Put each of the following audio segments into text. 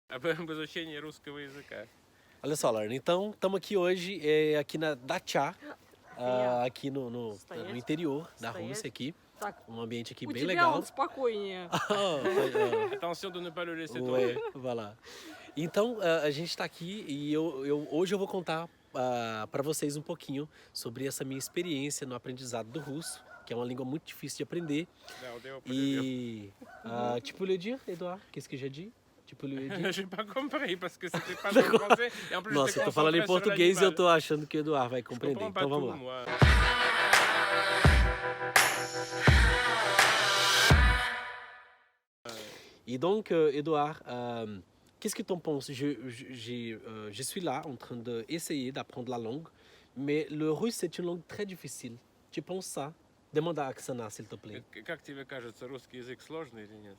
об изучении русского языка. Olha só, Lorna, então estamos aqui hoje aqui na Dacha, aqui no interior da Rússia aqui. Так, Um ambiente aqui у bem тебя legal. он спокойнее. Attention de ne pas le laisser Ouais, tomber. voilà. Então, a gente está aqui e hoje eu vou contar para vocês um pouquinho sobre essa minha experiência no aprendizado do russo, que é uma língua muito difícil de aprender. Et tu peux le dire, Edouard? Qu'est-ce que j'ai dit? Tu peux le dire? J'ai pas compris parce que c'était pas dans le français. Et en plus, Nossa, j'étais eu tô falando em concentré sur português e eu l'animal. tô achando que o Eduardo vai Je compreender. comprends pas Então vamos tout, lá. moi. Et donc, Edouard, qu'est-ce que tu en penses? Je suis là en train d'essayer d'apprendre la langue, mais le russe, c'est une langue très difficile. Tu penses ça? Demande à Oksana, s'il te plaît. Как тебе кажется, русский язык сложный или нет?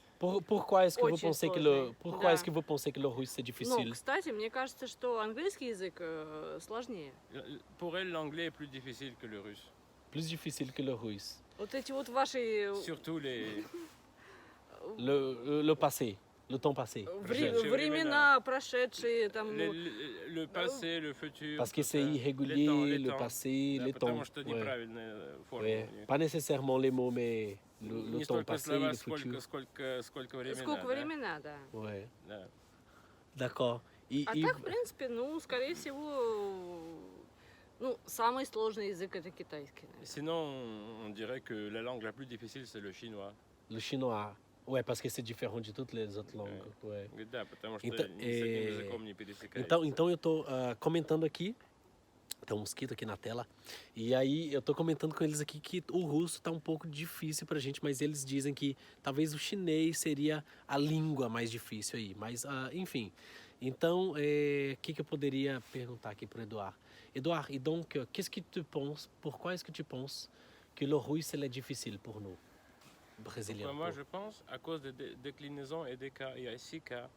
Pourquoi est-ce que vous Очень pensez que сложный, pourquoi да. est-ce que vous pensez que le russe c'est Ну, difficile? кстати, мне кажется, что английский язык сложнее. Pour elle, l'anglais est plus difficile que le russe. Plus difficile que le russe. Вот эти вот ваши Surtout les... Le passé, le temps passé. времена прошедшие, там, ну, Le passé, le futur. Parce que tout c'est ça. irrégulier, Les le temps. passé, Да, les temps. потому что Ouais. неправильная форма. Ouais. у них. Pas nécessairement les mots, mais le Не temps столько passé, слова, le futur. сколько времена. сколько да? времена, да. Ouais. Да. D'accord. А так, в принципе, ну, скорее всего, ну, самый сложный язык это китайский, наверное. Sinon, on dirait que la langue la plus difficile, c'est le chinois. Le chinois. Ouais, parce que c'est différent de toutes les autres langues. Ouais. Да, потому что Então, ни с одним языком не пересекается. então eu estou comentando aqui, tem um mosquito aqui na tela, e aí eu estou comentando com eles aqui que o russo está um pouco difícil pra gente, mas eles dizem que talvez o chinês seria a língua mais difícil aí, mas enfim. Então, o que eu poderia perguntar aqui para o Eduard? Eduard, et donc, qu'est-ce que tu penses, pourquoi est-ce que tu penses que le russe est difficile pour nous, brésiliens? Pourquoi moi je pense à cause des déclinaisons et des cas. Il y a 6 cas.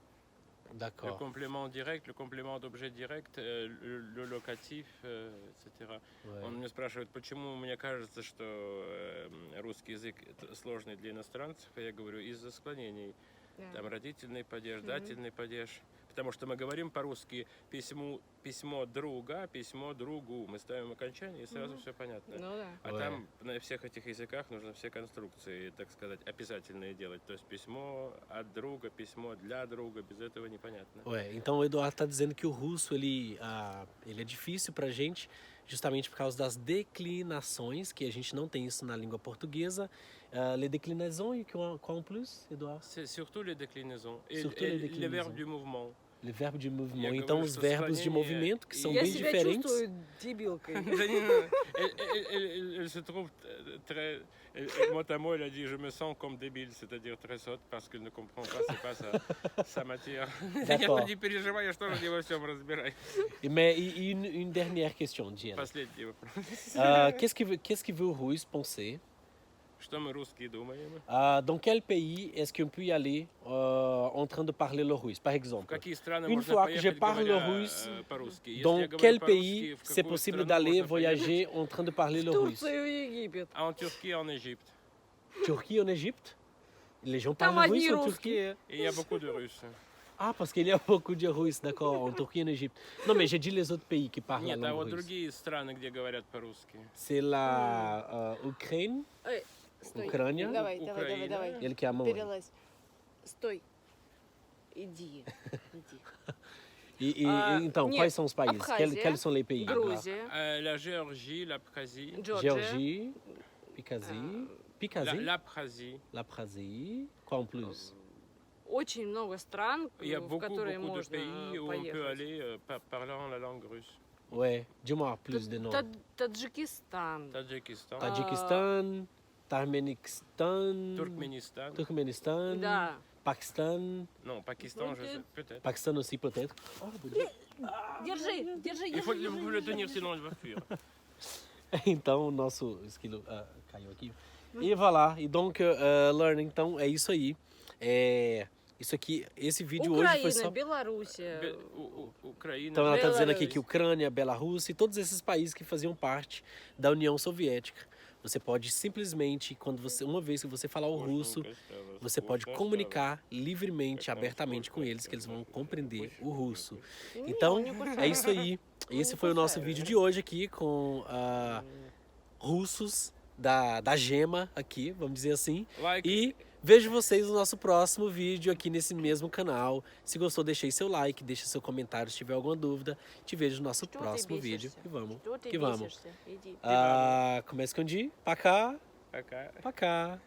Le D'accord. complément direct, le complément d'objet direct, le locatif, etc. Ouais. Он меня спрашивает, почему мне кажется, что русский язык сложный для иностранцев. И я говорю, из-за склонений. Там родительный падеж, дательный падеж. Потому что мы говорим по-русски письмо друга, письмо другу. Мы ставим окончание, и сразу все понятно. Ну да. А Ouais. там на всех этих языках нужно все конструкции, так сказать, описательные делать. То есть письмо от друга, письмо для друга, без этого непонятно. Ué, então o Eduardo está dizendo que o russo ele é difícil para a gente, justamente por causa das declinações, que a gente não tem isso na língua portuguesa. Les déclinaisons, et quoi en plus, Eduardo? C'est surtout les déclinaisons et, Surtout et les les déclinaisons. verbes du mouvement. Le verbo de movimento. Я Então говорю, os что verbos de склонение movimento, que são Я bem себя diferentes. чувствую дебилкой. Elle se trouve très... Mot à mot, elle a dit, je me sens comme débile, c'est-à-dire très sotte, parce qu'elle ne comprend pas, c'est pas sa matière. Я D'accord. не переживай, я тоже не во всем разбираюсь. Mais une dernière question, Diana. Последний вопрос. Qu'est-ce que vous russe penser? Что мы русские думаем? Dans quel pays est-ce qu'on peut y aller en train de parler le russe, par В exemple? какие страны Une можно fois que je поехать, parle говоря russe, по-русски? Если Dans я говорю quel по-русски, pays в c'est какую possible страну d'aller можно voyager en train de parler В le russe? Турцию и Египет. поехать? En Turquie, en Égypte. Turquie, en Égypte? Les gens Там parlent одни russe en Turquie? русские. Et il y a beaucoup de Russes. Ah, parce qu'il y a beaucoup de Russes, d'accord, en Turquie et en Égypte. Non, mais j'ai dit les autres pays qui parlent la Нет, а langue вот russe. другие страны, где говорят по-русски. C'est la Ukraine, Эй, стой. Украина, Давай, Украина. давай. ele que é a mão. Перелазь. Стой. Иди. Иди. Então, нет, quais são os países? Abkhazia, Quels sont les pays? Грузия, La Géorgie, l'Abkhazie. Джорджия. Géorgie, Picazie, Picazie, L'Abkhazie. l'Abkhazie, quoi en plus? Очень много стран, Il y a в beaucoup, которые beaucoup de можно pays où on peut поехать. aller parlant la langue russe. Ouais, dis-moi plus de noms. Таджикистан, Tadjikistan, Tadjikistan, Turkménistan, Turkménistan, да. Pakistan, non, Pakistan, je sais, peut-être. Pakistan aussi peut-être. Держи, Il faut le tenir, sinon il va fuir. Então o nosso esquilo caiu aqui. E vai lá. E donc, learning, então é isso aí. Isso aqui, esse vídeo hoje foi Украина, só... Белоруссия. Украина. Então ela está dizendo aqui Belarus. que Ucrânia, Bielorrússia e todos esses países que faziam parte da União Soviética. você pode simplesmente, uma vez que você falar o russo, você pode comunicar livremente, abertamente com eles, que eles vão compreender o russo. Então, é isso aí. Esse foi o nosso vídeo de hoje aqui com russos da Gema aqui, vamos dizer assim. E vejo vocês no nosso próximo vídeo aqui nesse mesmo canal. Se gostou, deixe aí seu like, deixe seu comentário se tiver alguma dúvida. Te vejo no nosso próximo vídeo. E vamos, que vamos. Como é que eu digo? Пока. Пока. Пока.